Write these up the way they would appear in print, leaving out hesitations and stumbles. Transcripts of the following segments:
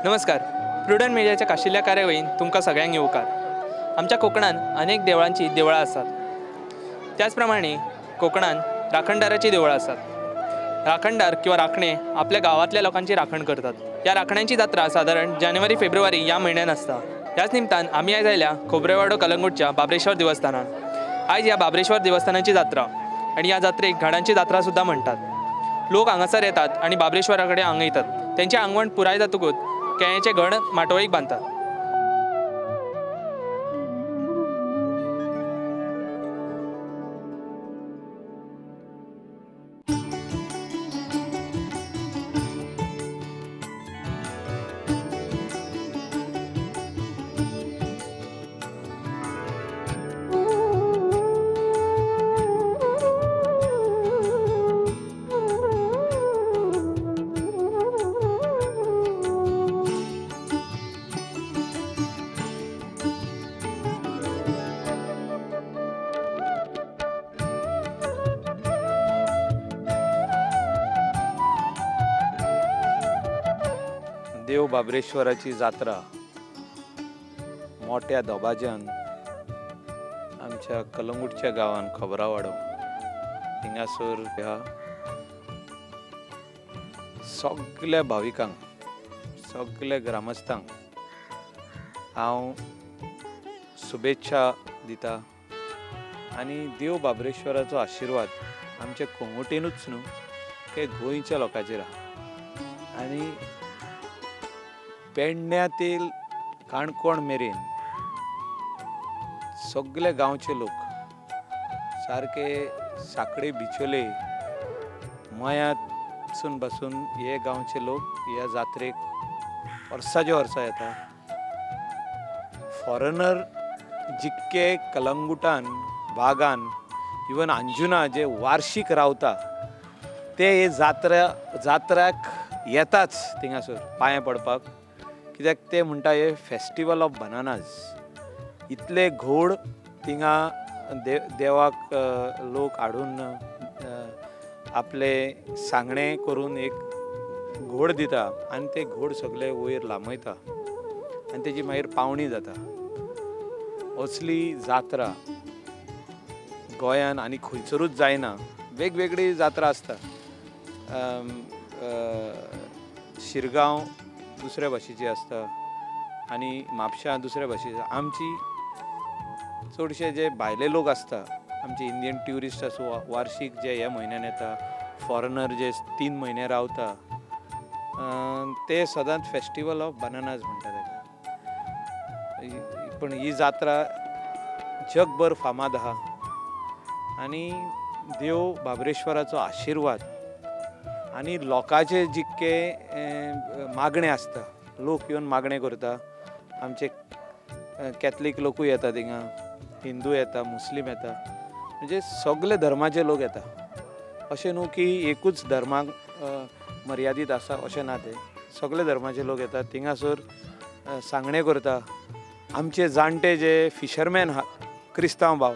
नमस्कार. प्रुडंट मिडियाच्या खाशेल्या कार्यावळीन तुमकां सगळ्यांक येवकार. आमच्या कोकणान अनेक देवळांची देवळां आसात. त्याच प्रमाणे कोकणान राखणदाराची देवळां आसात. राखणदार किंवा राखणे आपल्या गावातल्या लोकांची राखण करतात. या राखण्यांची जात्रा साधारण जानेवारी फेब्रुवारी या म्हयन्यान आसता. त्याच निमतान आमी आयज आयल्या खोबरेवाडो कलंगूटच्या बाबरेश्वर देवस्थानान. आयज ह्या बाबरेश्वर देवस्थानाची जात्रा आणि ह्या जात्रेक घाडांची जात्रा सुद्धा म्हणटात. लोक हांगासर येतात आणि बाबरेश्वरा कडेन आंगयतात. तेंचें आंगवण पुराय जातकूच केळ्याचें घड माटोळीक बांदतात. देव बाबरेश्वराची जात्रा मोठ्या दबाज्यान आमच्या कलंगूटच्या गावान खोबरावाडो हिंगासर ह्या सगळ्या भाविकांक सगळ्या ग्रामस्थांक हांव शुभेच्छा दिता आनी देव बाबरेश्वराचो आशिर्वाद आमच्या कोंगुटेनूच न्हू ते गोंयच्या लोकांचेर आहा. आनी पेडण्यातील काणकोण मेरेन सगळे गांवचे लोक सारखे साकळे बिचोले मयासून बसून हे गांवचे लोक ह्या जात्रेक वर्साचे वर्सा येता. फॉरेनर जितके कलंगुटान बागान इवन अंजुना जे वार्षिक रावता ते हे जात्र्याक येताच थिंगासर पांय पडपाक. कित्याक ते म्हणटा हे फेस्टिवल ऑफ बनानाज. इतले घोड थिंगा देवाक लोक हाडून आपले सांगणे करून एक घोड दिता आनी ते घोड सगळे वयर लांबयता आनी तेजी मागीर पावणी जाता. असली जात्रा गोंयान आनी खंयसरूच जायना. वेगवेगळी जात्रा आसता. शिरगांव दुसऱ्या भाशेची आसता आनी म्हापशां दुसऱ्या भाशेची. आमची चडशे जे भायले लोक आसता आमचे इंडियन ट्युरिस्ट आसूं वार्षिक जे ह्या म्हयन्यान येता फॉरेनर जे 3 म्हयने रावता ते सदांच फेस्टिवल ऑफ बनानाज म्हणटा ताका. पण ही जात्रा जगभर फामाद आहा आनी देव बाबरेश्वराचो आशिर्वाद आनी लोकांचे जितके मागणे आसता लोक येवन मागणे करता. आमचे कॅथलीक लोकूय येता थिंगा, हिंदू येता, मुस्लीम येता, म्हणजे सगळे धर्माचे लोक येता. अशें न्हू की एकूच धर्माक मर्यादीत आसा अशें ना. ते सगळे धर्माचे लोक येतात थिंगासर सांगणे करता. आमचे जाणटे जे फिशरमॅन आहा क्रिस्तांव भाव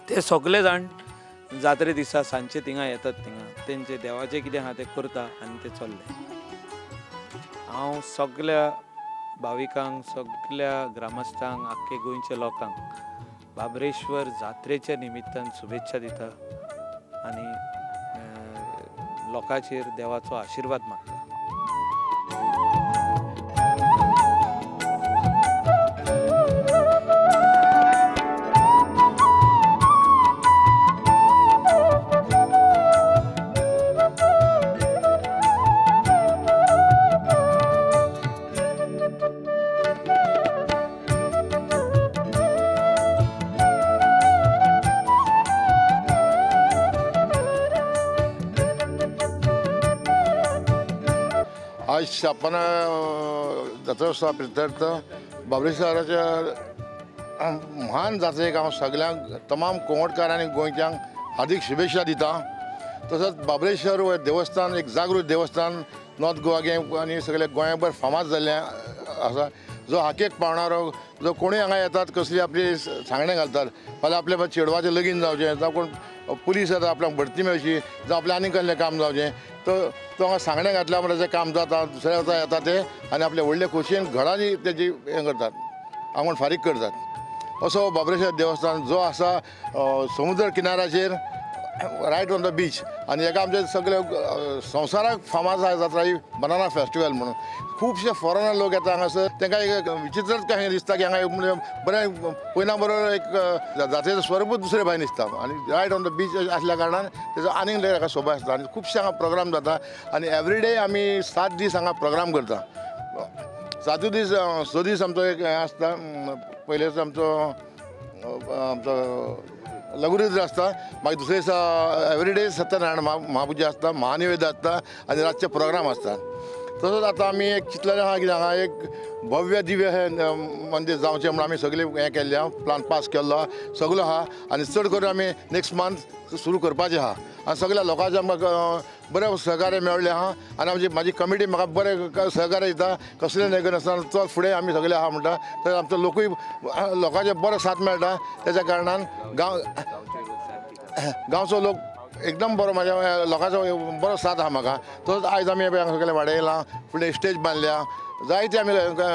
ते सगळे जाण जात्रे दिसा सांजचे थिंगा येतात. थिंगा तेंचे देवाचें कितें आहा तें करता आनी ते चल्ले. हांव सगळ्या भाविकांक सगळ्या ग्रामस्थांक आख्खे गोंयच्या लोकांक बाबरेश्वर जात्रेच्या निमित्तान शुभेच्छा दिता आनी लोकांचेर देवाचो आशिर्वाद मागता. आज स्थापना जात्रोत्सवा प्रित्यर्थ बाबरेश्वराच्या महान जात्रेक हांव सगळ्यांक तमाम कोंगटकार आनी गोंयच्यांक हार्दिक शुभेच्छा दिता. तसोच बाबरेश्वर हो देवस्थान एक जागृत देवस्थान नॉर्थ गोवा आनी सगळे गोंयभर फामाद जाल्लें आसा. जो हाकेक पावणारो जो कोणूय हांगा येतात कसली आपली सांगणें घालतात फाल्यां आपल्या चेडवाचें लगीन जावचें जावं कोण पुलीस येता आपल्याक भरती मेळची जावं आपलें आनी कसलें काम जावचें तो हांगा सांगणें घातल्या मुळे तें काम जाता दुसऱ्या वर्सा येता ते आनी आपल्या व्हडले खोशयेन घरांनी तेजी हें करतात आंगवण फारीक करतात असो बाबरेश्वर देवस्थान जो आसा समुद्र किनाऱ्याचेर रायट ऑन द बीच आनी हेका आमचे सगळे संवसाराक फामाद जात्रा ही बनाना फेस्टिवल म्हणून खुबशे फॉरेनर लोक येता हांगासर तांकां एक विचित्रच कशें दिसता की हांगा म्हणजे बरें पयना बरोबर एक जात्रेचें स्वरूपच दुसरे भायर दिसता आनी रायट ऑन द बीच आसल्या कारणान तेजो आनीक लय हाका सोबय आसता आनी खुबशे हांगा प्रोग्राम जाता आनी एवरीडे आमी 7 दीस हांगा प्रोग्राम करता 7 दीस 6 दीस आमचो एक हें आसता पयलेच आमचो लघुरुद्र आसता मागीर दुसरे दिसा एवरीडे सत्यनारायण महापुजा आसता महानिवेद आसता आनी रातचे प्रोग्राम आसतात तसोच आतां आमी एक चिंतलेलें आहा की हांगा एक भव्य दिव्य हें मंदीर जावचें म्हणून आमी सगळें हें केल्लें आहा प्लान पास केल्लो आहा सगळो आहा आनी चड करून आमी नेक्स्ट मंथ सुरू करपाचें आहा आनी सगळ्या लोकांचें आमकां बरें सहकार्य मेळ्ळें आहा आनी म्हाजी कमिटी म्हाका बरें सहकार्य दिता कसलें नगें नासतना तो फुडें आमी सगळे आहा म्हणटा तर आमचो लोकूय लोकांचें बरो साथ मेळटा तेज्या कारणान गांवचो लोक एकदम बरो म्हाज्या लोकांचो बरो साथ आहा म्हाका तोच आयज आमी सगळें वाडयलां फुडें स्टेज बांदल्या जायते आमी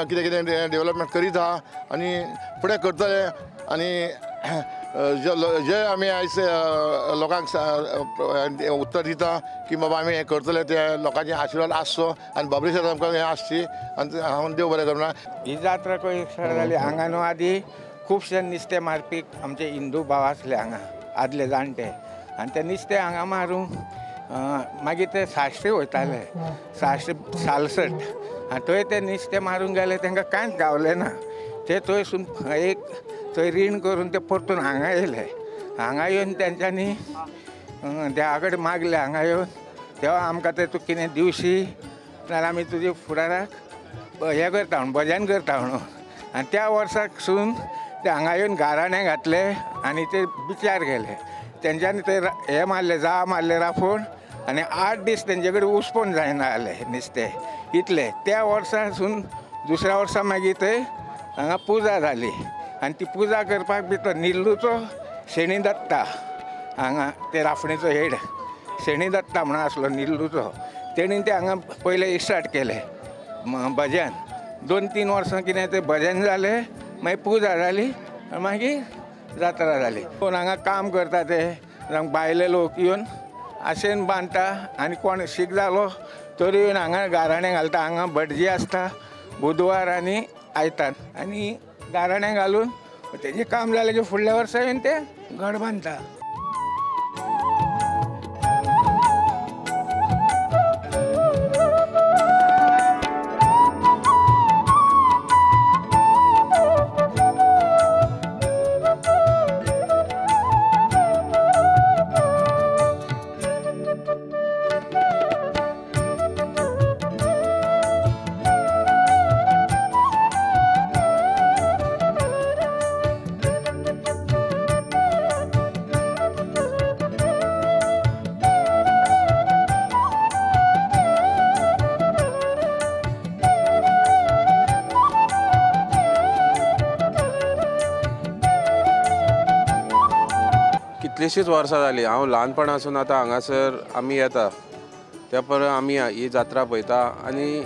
कितें कितें डेवलपमेंट करीत आहा आनी फुडें करतले आनी जे आमी आयज लोकांक उत्तर दिता की बाबा आमी हें करतले ते लोकांचे आशिर्वाद आसचो आनी बाबरेश्वर आमकां हें आसची आनी हांव देव बरें करूं ही जात्रा कशी स्टार्ट जाली हांगा न्हू आदी खुबशे नुस्तें मारपी आमचे हिंदू भाव आसले हांगा आदले जाणटे आनी ते नुस्तें हांगा मारूंक मागीर ते साश्टी वयताले साश्टी सालसट आनी थंय ते नुस्तें मारूंक गेले तांकां कांयच गावलें ना ते थंयसून एक थंय रीण करून ते परतून हांगा येयले हांगा येवन तेंच्यांनी देवा कडेन मागले हांगा येवन तेव्हा आमकां ते तूं कितें दिवशी नाल्यार आमी तुजे फुडाराक हें करता म्हणून भजन करता म्हणून आनी त्या वर्साकसून ते हांगा येवन गाराणें घातले आनी ते बिचार गेले तेंच्यांनी थंय हे मारले जाळ मारले राफोण आनी 8 दीस तेंचे कडेन उसपून जायना जालें नुस्तें इतलें त्या वर्सासून दुसऱ्या वर्सा मागीर थंय हांगा पुजा जाली आनी ती पुजा करपाक भितर निल्लूचो शेणी दत्ता हांगा ते राफणेचो हेड शेणी दत्ता म्हणून आसलो निल्लूचो तेणीन ते हांगा पयलें स्टार्ट केलें भजन 2-3 वर्सां कितें तें भजन जालें मागीर पुजा जाली मागीर जात्रा जाली कोण हांगा काम करता ते भायले लोक येवन आशेन बांदता आनी कोण शीक जालो तरी येवन हांगा गाराणें घालता हांगा भटजी आसता बुधवार आनी आयतार आनी गाराणें घालून तेजें काम जालें की फुडल्या वर्सा येवन ते घट बांदता कितलींशींच वर्सां जालीं हांव ल्हानपणासून आतां हांगासर आमी येता त्या पर आमी ही जात्रा पळयता आनी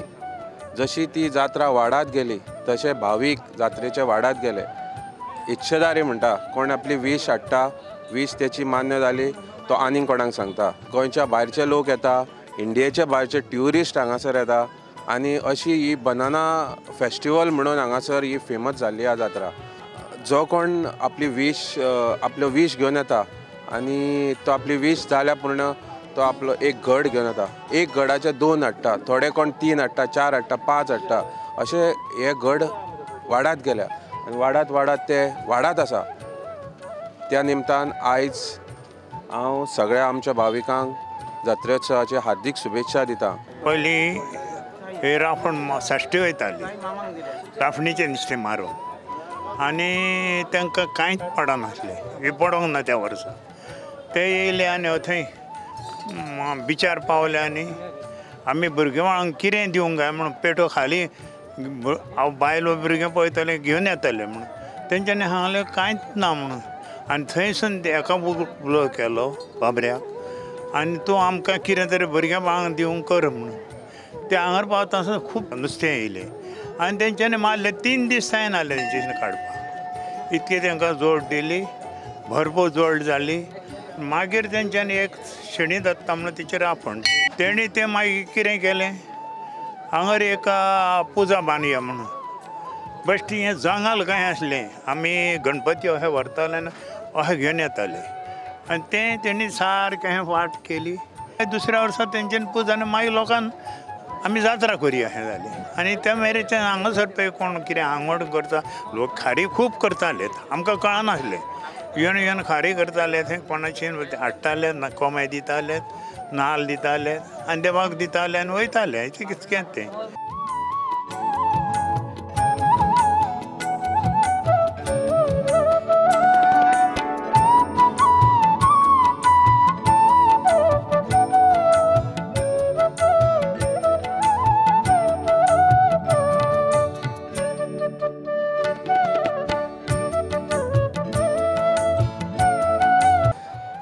जशी ती जात्रा वाडत गेली तशे भावीक जात्रेचे वाडत गेले इच्छेदारी म्हणटा कोण आपली वीश हाडटा वीश तेची मान्य जाली तो आनीक कोणाक सांगता गोंयच्या भायरचे लोक येता इंडियेचे भायरचे ट्युरिस्ट हांगासर येता आनी अशी ही बनाना फेस्टिवल म्हणून हांगासर ही फेमस जाल्ली हा जात्रा जो कोण आपली आपलो वीश घेवन येता आनी तो आपली वीश जाल्या पूर्ण तो आपलो एक घड घेवन येता एक घडाचे 2 हाडटा थोडे कोण 3 हाडटा 4 हाडटा 5 हाडटा अशे हे घड वाडत गेल्या आनी वाडत ते वाडत आसा त्या निमतान आयज हांव सगळ्या आमच्या भाविकांक जात्रोत्सवाची हार्दिक शुभेच्छा दिता पयलीं हे राफण साश्टी वयताली राफणीचें नुस्तें मारून आनी तांकां कांयच पडनासलें हे पडोंक ना त्या वर्सा ते येयले आनी थंय बिचार पावले आनी आमी भुरगें कितें दिवंक जाय म्हणून पेटो खाली हांव बायलो भुरगें पळयतालें घेवन येतालें म्हणून तेंच्यांनी सांगलें कांयच ना म्हणून आनी थंयसून एका उलो केलो बाबऱ्याक आनी तूं आमकां कितें तरी भुरग्यां बांग दिवंक कर म्हणून ते हांगर पावता खूब नुस्तें येयलें आनी तेंच्यांनी मारलें 3 दीस जायना जालें तेंच्यांनी काडपाक इतकी तांकां जोड दिली भरपूर जोड जाली मागीर तेंच्यांनी एक शेणी दत्ता म्हणून तिचेर राफण तेणी तें मागीर कितें केलें हांगर एक पुजा बांदया म्हणून बेश्टी हें जंगल कांय आसलें आमी गणपती अशें व्हरताले आनी अशें घेवन येताले आनी तें तेणी सारकें हें वाट केली दुसऱ्या वर्सा तेंच्यांनी पुजा आनी मागीर लोकांक आमी जात्रा करुया अशें जालें आनी त्या मेरेच्यान हांगासर पळय कोण कितें आंगवड करता लोक खारी खूब करताले आमकां कळनासलें येवन खारी करताले थंय कोणाची हाडटाले कोंबे दिताले नाल्ल दिताले आनी देवाक दिताले आनी वयताले हेचें कितकें तें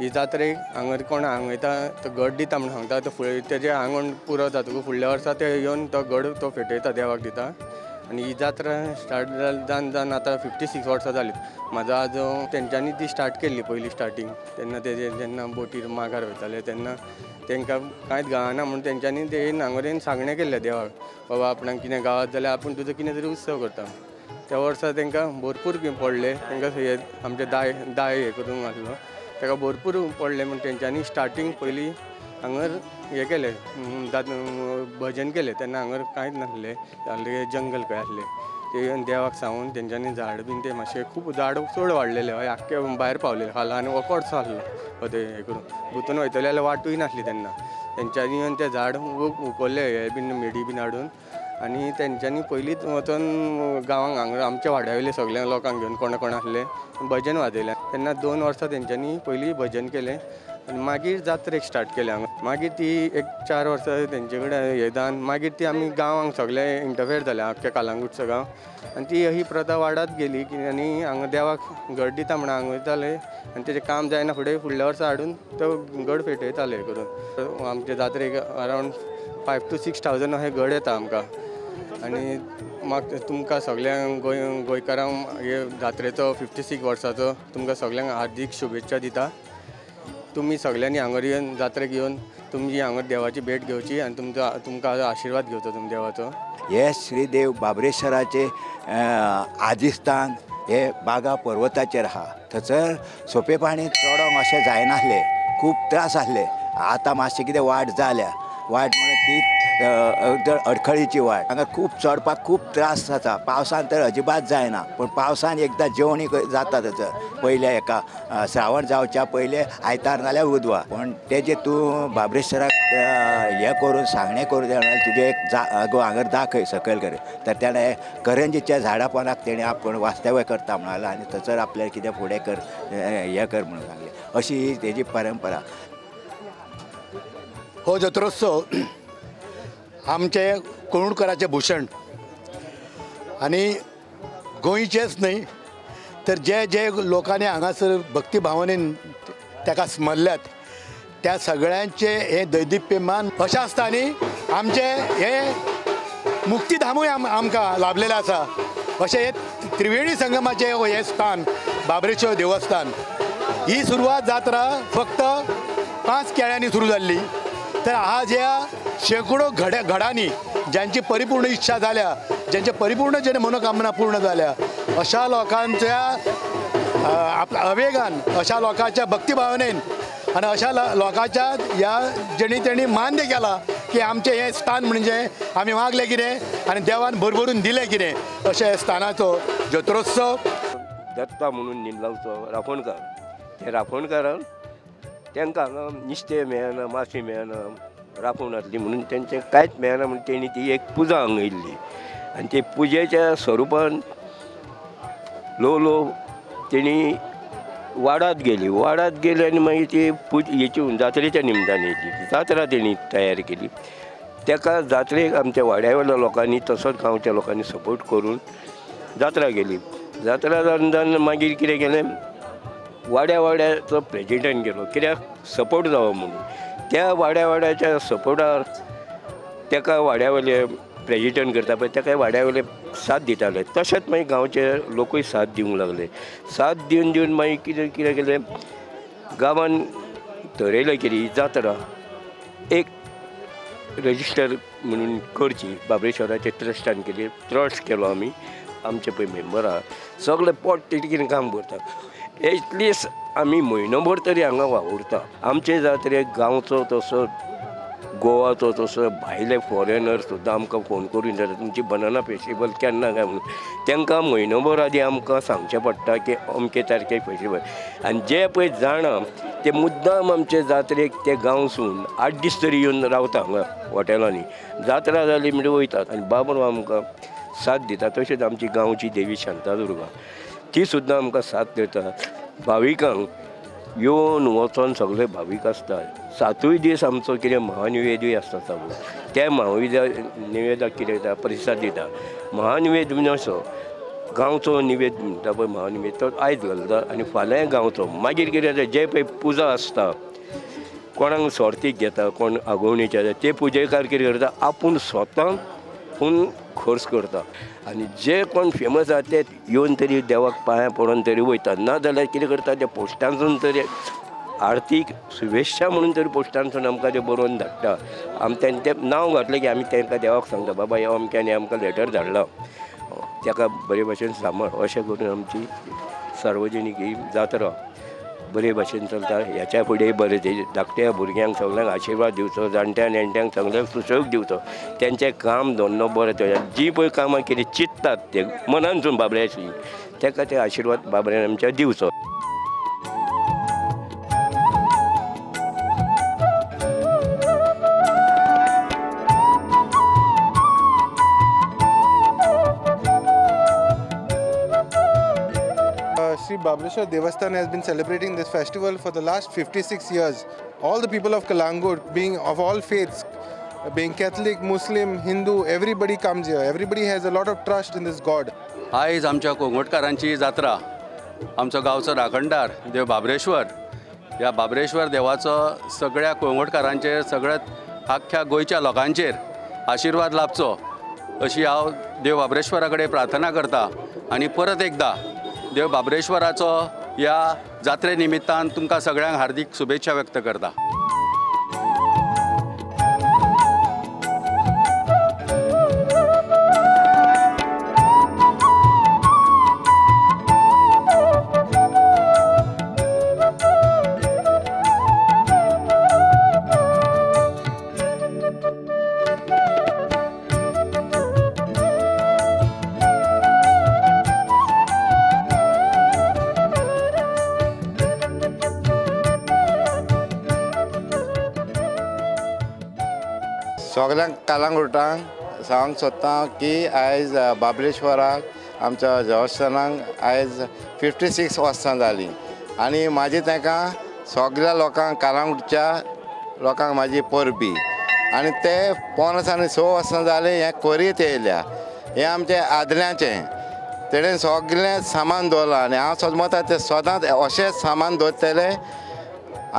ही जात्रेक हांगर कोण हांगयता तो गड दिता म्हणून सांगता तो तेजे आंगण पुरो जातकूच फुडल्या वर्सा ते येवन तो गड तो फेटयता देवाक दिता आनी ही जात्रा स्टार्ट जावन आतां 56 वर्सां जालीं म्हाजो आजो तेंच्यांनी ती स्टार्ट केल्ली पयली स्टार्टींग तेन्ना तेजे जेन्ना बोटीर मागार वयताले तेन्ना तांकां कांयच गावना म्हणून तेंच्यांनी ते हांगर येवन सांगणें केल्लें देवाक बाबा आपणाक कितें गावत जाल्यार आपूण तुजो कितें तरी उत्सव करता त्या वर्सा तांकां भरपूर पडले तांकां हे आमचे दाय हे करूंक आसलो ताका भरपूर पडले म्हण तेंच्यांनी स्टार्टींग पयलीं हांगर हें केलें भजन केलें तेन्ना हांगर कांयच नासलें जंगल खंय आसलें ते देवाक सांगून तेंच्यांनी झाड बीन ते मातशें खूब झाड चड वाडलेले हय आख्खे भायर पावलेले खाला आनी वकोडसो आसलो ते हें करून भितून वयतले जाल्यार वाटूय नासली तेन्ना तेंच्यांनी येवन तें झाड उखल्लें हे बीन मेडी बीन हाडून आनी तेंच्यांनी पयलींच वचून गांवांक हांगा आमच्या वाड्या वयले सगळ्या लोकांक घेवन कोण आसले भजन वाजयलें तेन्ना 2 वर्सां तेंच्यांनी पयलीं भजन केलें आनी मागीर जात्रेक स्टार्ट केलें हांगा मागीर ती एक 4 वर्सां तेंचे कडेन हें जावन मागीर ती आमी गांवांक सगळे इंटरफेर जालें आख्या कालांगूटचो गांव आनी ती ही प्रथा वाडत गेली आनी हांगा देवाक घड दिता म्हणून हांगा वयताले आनी तेजें काम जायना फुडल्या वर्सा हाडून तो गड फेटयताले करून आमचे जात्रेक अरावंड 5,000 to 6,000 अशें गड येता आमकां आनी म्हाका तुमकां सगळ्यांक गोंयकारांक हे जात्रेचो 56 वर्साचो तुमकां सगळ्यांक हार्दीक शुभेच्छा दिता तुमी सगळ्यांनी हांगर येवन जात्रेक येवन तुमची हांगर देवाची भेट घेवची आनी तुमकां आशिर्वाद घेवचो तुमच्या देवाचो हे श्रीदेव बाबरेश्वराचे आदिस्थान हे बागा पर्वताचेर आहा थंयसर सोंपेपणी चडोंक अशें जायनासलें खूब त्रास आसले आतां मातशें कितें वाट जाल्या वाट म्हणून ती अडखळीची वाट हांगा खूब चडपाक खूब त्रास जाता पावसान तर अजिबात जायना पूण पावसान एकदां जेवणी जाता थंयसर पयले एका श्रावण जावच्या पयले आयतार नाल्यार बुधवार पूण तेजे तूं बाबरेश्वराक हें करून सांगणें करून जाल्यार तुजें एक हांगर दाखय सकयल कर तर तेणें करंजीच्या झाडा पोंदाक तेणें आपूण वास्तव्य करता म्हणून आनी थंयसर आपल्याक कितें फुडें कर हें कर म्हणून सांगलें अशी तेजी परंपरा हो जत्रोत्सव आमचे कोणूरकरांचें भूषण आनी गोंयचेच न्हय तर जे जे लोकांनी हांगासर भक्ती भावनेन ताका स्मरल्यात त्या सगळ्यांचे हे दैदिप्यमान अशें आसता न्ही आमचे हे मुक्तीधामूय आमकां लाभलेलें आसा अशें हे त्रिवेणी संगमाचें हे स्थान बाबरेश्वर देवस्थान ही सुरवात जात्रा फक्त 5 केळ्यांनी सुरू जाल्ली तर आज ह्या शेकडो घडांनी ज्यांची परिपूर्ण इच्छा जाल्या ज्यांचे परिपूर्ण जेणे मनोकामना पूर्ण जाल्या अशा लोकांच्या अवेगान अशा लोकांच्या भक्तिभावनेन आणि अशा लोकांच्या ह्या जेणी तेणी मान्य केला की आमचे हे स्थान म्हणजे आमी मागले कितें आनी देवान भरभरून दिलें कितें अशें स्थानाचो जत्रोत्सव दत्ता म्हणून निलांवचो राफोणकार ते राफोणकारान तांकां हांगा नुस्तें मेळना माशी मेळना राफोणांतली म्हणून तेंचें कांयच मेळना म्हणून तेणी ती एक पुजा हांगा येयल्ली आनी ते पुजेच्या स्वरुपान ल्हव तेणी वाडात गेली आनी मागीर ती हेची जात्रेच्या निमतान येयली जात्रा तेणी तयार केली ताका जात्रेक आमच्या वाड्यावयल्या लोकांनी तसोच गांवच्या लोकांनी सपोर्ट करून जात्रा केली जात्रा जावन मागीर कितें केलें वाड्या वाड्याचो प्रेजिडेंट गेलो कित्याक सपोर्ट जावो म्हणून त्या वाड्या वाड्याच्या सपोर्टार ताका वाड्या वयले प्रेजिडेंट करता पळय ताका वाड्या वयले साथ दिताले तशेंच मागीर गांवचे लोकूय साथ दिवंक लागले साथ दिवन मागीर कितें केलें गांवान थरयलें कितें ही जात्रा एक रजिस्टर म्हणून करची बाबरेश्वराच्या ट्रस्टान केली ट्रस्ट केलो आमी आमचे पळय मेंबर आहा सगळे पोट तिडकीन काम करता एटलिस्ट आमी म्हयनोभर तरी हांगा वावुरता आमचे जात्रेक गांवचो तसो गोवाचो तसो भायले फॉरेनर सुद्दां आमकां फोन करून येतात तुमची बनाना फेस्टिवल केन्ना काय म्हणून तांकां म्हयनोभर आदी आमकां सांगचें पडटा की अमके तारखे फेस्टिवल आनी जे पळय जाणा ते मुद्दाम आमचे जात्रेक ते गांवसून 8 दीस तरी येवन रावता हांगा हॉटेलांनी जात्रा जाली म्हणटकीर वयतात आनी बाबरो आमकां साथ दिता तशेंच आमची गांवची देवी शांतादुर्गा ती सुद्दां आमकां साथ दिता भाविकांक येवन वचोन सगळे भावीक आसतात 7 दीस आमचो कितें महानिवेदूय आसता चालू त्या निवेदाक कितें दिता प्रतिसाद दिता महानिवेद बीन असो गांवचो निवेद म्हणटा पळय महानिवेद तो आयज घालता आनी फाल्यां गांवचो मागीर कितें जाता जे पळय पुजा आसता कोणाक सर्तीक घेता कोण आगोवणीचे ते पुजेकार कितें करता आपूण स्वता खर्च करता आनी जे कोण फेमस आसा ते येवन तरी देवाक पांयां पडोवन तरी वयता ना जाल्यार कितें करता ते पोस्टांसून तरी आर्थीक शुभेच्छा म्हणून तरी पोस्टांसून आमकां ते बरोवन धाडटा आमी तें नांव घातलें की आमी तांकां देवाक सांगता बाबा ह्या अमक्यानी आमकां लेटर धाडला ताका बरे भशेन सांबाळ अशें करून आमची सार्वजनीक ही जात्रा बरे भशेन चलता ह्याच्या फुडें बरें धाकट्या भुरग्यांक सगळ्यांक आशिर्वाद दिवचो जाणट्या नेणट्यांक सगळ्यांक सुशोग दिवचो तेंचें काम धंदो बरें चलता जी पळय कामां कितें चिंततात ते मनानसून बाबड्याची ताका ते आशिर्वाद बाबड्यान आमच्या दिवचो. Sri Babreshwar Devasthan has been celebrating this festival for the last 56 years. All the people of Kalangur, being of all faiths, being Catholic, Muslim, Hindu, everybody comes here. Everybody has a lot of trust in this God. आयज आमच्या कोंगटकारांची जात्रा आमचो गांवचो राखणदार देव बाबरेश्वर ह्या बाबरेश्वर देवाचो सगळ्या कोंगटकारांचेर सगळ्या आख्ख्या गोंयच्या लोकांचेर आशिर्वाद लाभचो अशी हांव देव बाबरेश्वरा कडेन प्रार्थना करता आनी परत एकदा देव बाबरेश्वराचो ह्या जात्रे निमित्तान तुमकां सगळ्यांक हार्दिक शुभेच्छा व्यक्त करता. सगळ्यांक कालांगुटांक सांगूंक सोदता की आयज बाबरेश्वराक आमच्या देवस्थानाक आयज 56 वर्सां जालीं आनी म्हाजी तांकां सगळ्या लोकांक कालांगुटच्या लोकांक म्हाजी परबी आनी ते 5 आनी 6 वर्सां जालीं हें करीत येयल्या हें आमचें आदल्यांचें तेणें सगळें सामान दवरलां आनी हांव सोदमता तें सदांच अशें सामान दवरतलें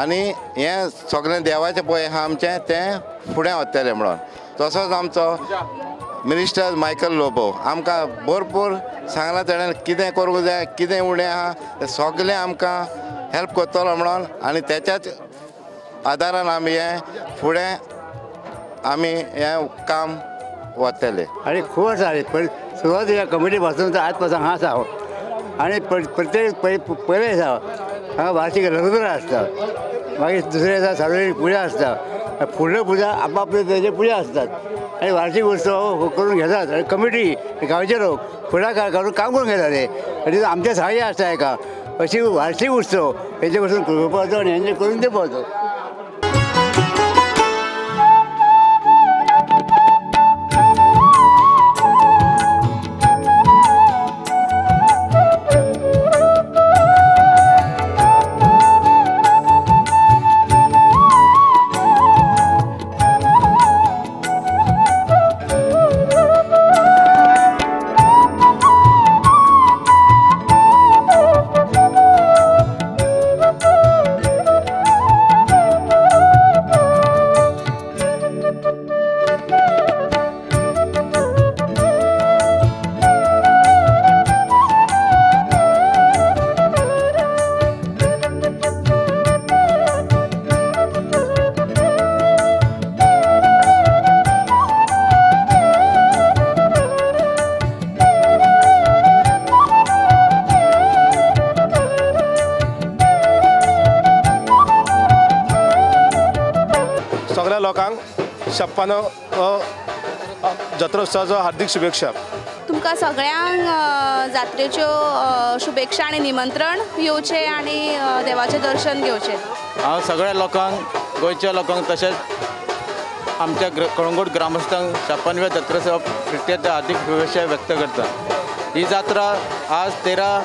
आनी हें सगळें देवाचें पळय आहा आमचें तें फुडें वतलें म्हणून. तसोच आमचो मिनिस्टर मायकल लोबो आमकां भरपूर सांगलां तेणें कितें करूंक जाय कितें उणें आहा तें सगळें आमकां हेल्प करतलो म्हणून आनी तेच्याच आदारान आमी हें फुडें आमी हें काम वतले. आनी खूब आसा सुरवात ह्या कमिटी पासून आज पासून हांगा आसा आनी प्रत्येक पयले आसा हांगा वार्षिक लग्न आसता मागीर दुसरे दिसा सार्वजनीक पुजा आसता फुडल्यो पुजा आपआपले तेजे पुजा आसतात आनी वार्षिक उत्सव करून घेतात आनी कमिटी गांवचे लोक फुडाकार काडून काम करून घेतात आनी आमचें सहाय्य आसता हाका अशी वार्षिक उत्सव हेजे पासून करपाचो आनी हेंचे करून दिवपाचो. सगळ्या लोकांक शप्पानो जत्रोत्सवाचो हार्दिक शुभेच्छा. तुमकां सगळ्यांक जात्रेच्यो शुभेच्छा आनी निमंत्रण येवचें आनी देवाचें दर्शन घेवचें. हांव सगळ्या लोकांक गोंयच्या लोकांक तशेंच आमच्या कळंगूट ग्रामस्थांक 56व्या जत्रोत्सव निमित्त हार्दिक शुभेच्छा व्यक्त करता. ही जात्रा आज 13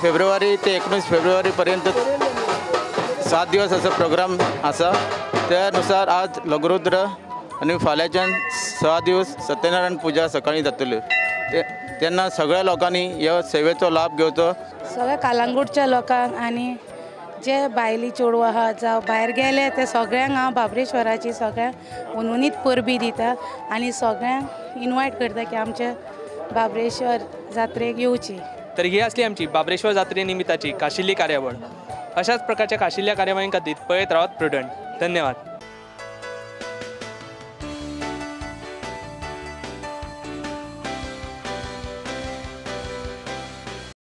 फेब्रुवारी ते 19 फेब्रुवारी पर्यंत 7 दिवस असो प्रोग्राम आसा. त्यानुसार आज लघुरुद्र आनी फाल्यांच्यान 6 दिवस सत्यनारायण पुजा सकाळीं जातली. तेन्ना सगळ्या लोकांनी ह्या सेवेचो लाभ घेवचो. सगळ्या कालांगूटच्या लोकांक आनी जे भायली चेडवां आहा जावं भायर गेले ते सगळ्यांक हांव बाबरेश्वराची सगळ्यांक उनवनीत परबी दिता आनी सगळ्यांक इनवायट करता की आमच्या बाबरेश्वर जात्रेक येवची. तर ही असली आमची बाबरेश्वर जात्रे निमित्ताची खाशेली कार्यावळ. अशाच प्रकारच्या खाशेल्या कार्यावळीं खातीर पळयत रावत प्रुडंट. धन्यवाद.